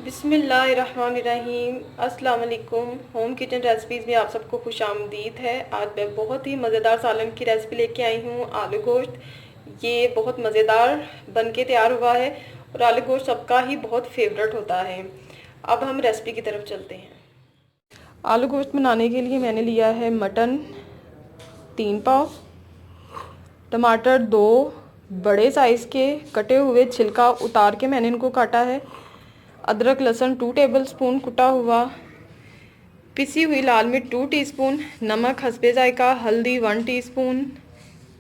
बिस्मिल्लाहिर्रहमानिर्रहीम। अस्सलाम वालेकुम। होम किचन रेसिपीज़ में आप सबको खुशामदीद है। आज मैं बहुत ही मज़ेदार सालन की रेसिपी लेके आई हूँ, आलू गोश्त। ये बहुत मज़ेदार बन के तैयार हुआ है और आलू गोश्त सबका ही बहुत फेवरेट होता है। अब हम रेसिपी की तरफ चलते हैं। आलू गोश्त बनाने के लिए मैंने लिया है मटन 3 पाव, टमाटर 2 बड़े साइज़ के कटे हुए, छिलका उतार के मैंने इनको काटा है, अदरक लहसुन 2 टेबलस्पून कुटा हुआ, पिसी हुई लाल मिर्च 2 टीस्पून, नमक हस्बे जायका, हल्दी 1 टीस्पून,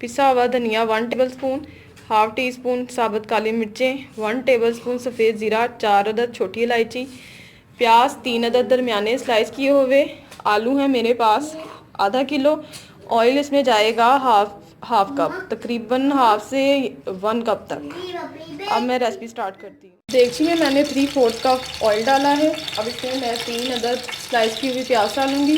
पिसा हुआ धनिया 1 टेबलस्पून, हाफ टी स्पून साबुत काली मिर्चें, 1 टेबलस्पून सफ़ेद ज़ीरा, 4 अदद छोटी इलायची, प्याज 3 अदद दरमियाने स्लाइस किए हुए, आलू हैं मेरे पास आधा किलो, ऑयल इसमें जाएगा हाफ कप, तकरीबन हाफ से 1 कप तक। अब मैं रेसिपी स्टार्ट करती हूँ। देगची में मैंने 3/4 कप ऑयल डाला है। अब इसमें मैं 3 अदद स्लाइस की हुई प्याज डालूँगी।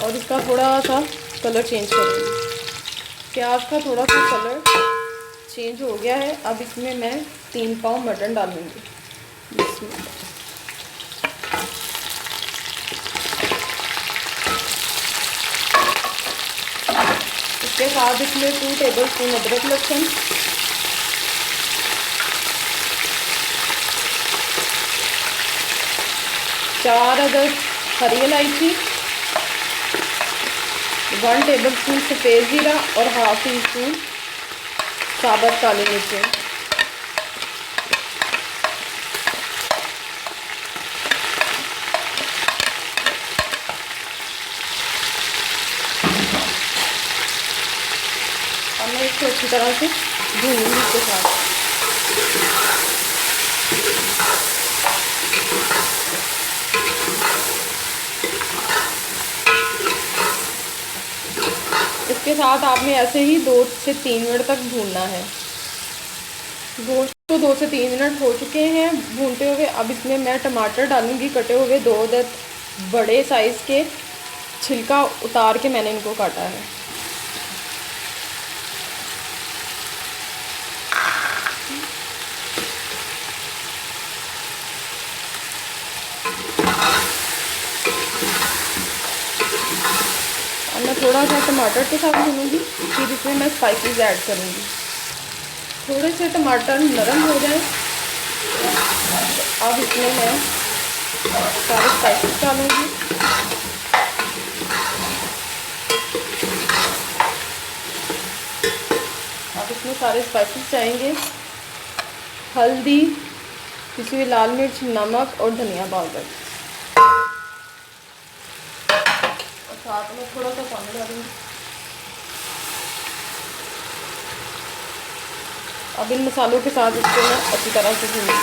और इसका थोड़ा सा कलर चेंज करूँगी। प्याज का थोड़ा सा कलर चेंज हो गया है। अब इसमें मैं 3 पाव मटन डालूँगी। इसके साथ इसमें 2 टेबलस्पून अदरक लहसुन, 4 अदद हरी इलायची, 1 टेबलस्पून सफ़ेद ज़ीरा और हाफ टी स्पून साबुत काली मिर्चें। अब मैं इसको अच्छी तरह से भूनूंगी इसके साथ। इसके साथ आपने ऐसे ही 2 से 3 मिनट तक भूनना है। गोश्त को 2 से 3 मिनट हो चुके हैं भूनते हुए। अब इसमें मैं टमाटर डालूंगी कटे हुए, 2 अदद बड़े साइज़ के, छिलका उतार के मैंने इनको काटा है। अब मैं थोड़ा सा टमाटर के साथ भूनूंगी, फिर इसमें मैं स्पाइसेस ऐड करूंगी। थोड़े से टमाटर नरम हो जाए तो अब इसमें मैं सारे स्पाइसेस डालूंगी। अब इसमें सारे स्पाइसेस जाएंगे, हल्दी, पिसी हुई लाल मिर्च, नमक और धनिया पाउडर, और साथ में थोड़ा सा पानी डालूंगी। अब इन मसालों के साथ इसको मैं अच्छी तरह से भूनूंगी।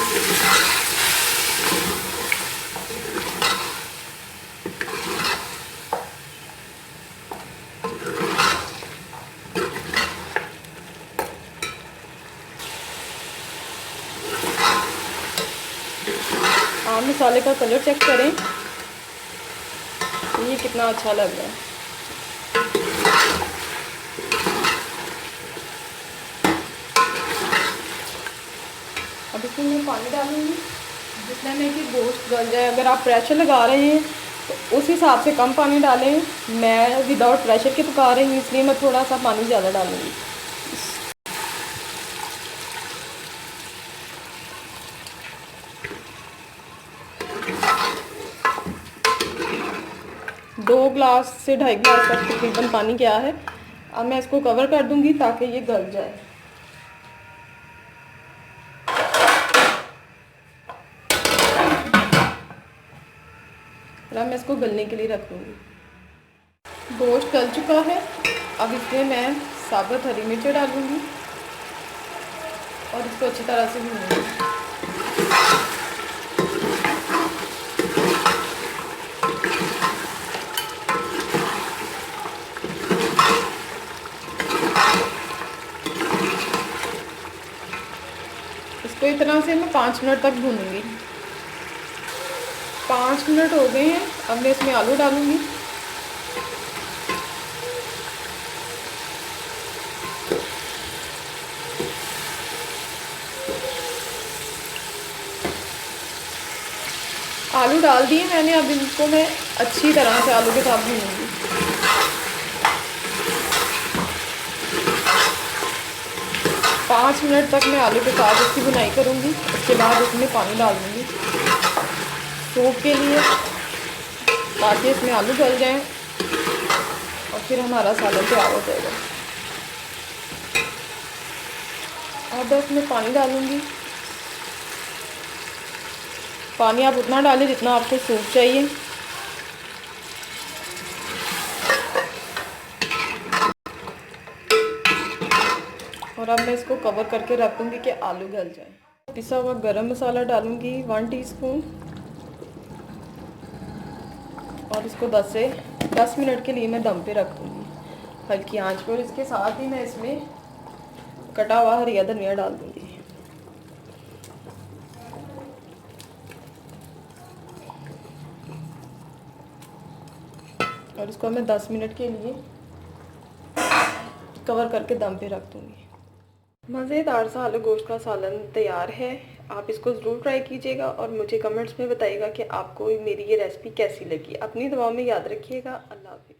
आप मसाले का कलर चेक करें, ये कितना अच्छा लग रहा है। अब इसमें मैं पानी डालूंगी जितना में कि गोश्त गल जाए। अगर आप प्रेशर लगा रहे हैं तो उस हिसाब से कम पानी डालें। मैं विदाउट प्रेशर के पका रही हूँ, इसलिए मैं थोड़ा सा पानी ज़्यादा डालूंगी। दो ग्लास से 2.5 गिलास तक तकरीबन पानी गया है। अब मैं इसको कवर कर दूंगी ताकि ये गल जाए। अब मैं इसको गलने के लिए रख दूंगी। गोश्त गल चुका है। अब इसमें मैं साबुत हरी मिर्च डालूंगी और इसको अच्छी तरह से भूनूंगी। इसको इतना से मैं 5 मिनट तक भूनूंगी। 5 मिनट हो गए हैं। अब मैं इसमें आलू डालूंगी। आलू डाल दिए मैंने, अब इनको मैं अच्छी तरह से आलू के साथ भूनूंगी। 5 मिनट तक मैं आलू के साथ इसकी भुनाई करूंगी। उसके बाद इसमें पानी डाल दूंगी सूप के लिए, ताकि इसमें आलू गल जाएं और फिर हमारा सालन तैयार हो जाएगा। अब इसमें पानी डालूंगी। पानी आप उतना डालें जितना आपको सूप चाहिए। और अब मैं इसको कवर करके रख दूँगी कि आलू गल जाए। पिसा हुआ गरम मसाला डालूँगी 1 टीस्पून और इसको 10 मिनट के लिए मैं दम पे रख दूँगी हल्की आंच पर। इसके साथ ही मैं इसमें कटा हुआ हरिया धनिया डाल दूँगी। और इसको मैं 10 मिनट के लिए कवर करके दम पे रख दूँगी। मज़ेदार सा आलू गोश्त का सालन तैयार है। आप इसको ज़रूर ट्राई कीजिएगा और मुझे कमेंट्स में बताइएगा कि आपको मेरी ये रेसिपी कैसी लगी। अपनी दुआ में याद रखिएगा। अल्लाह हाफ़िज़।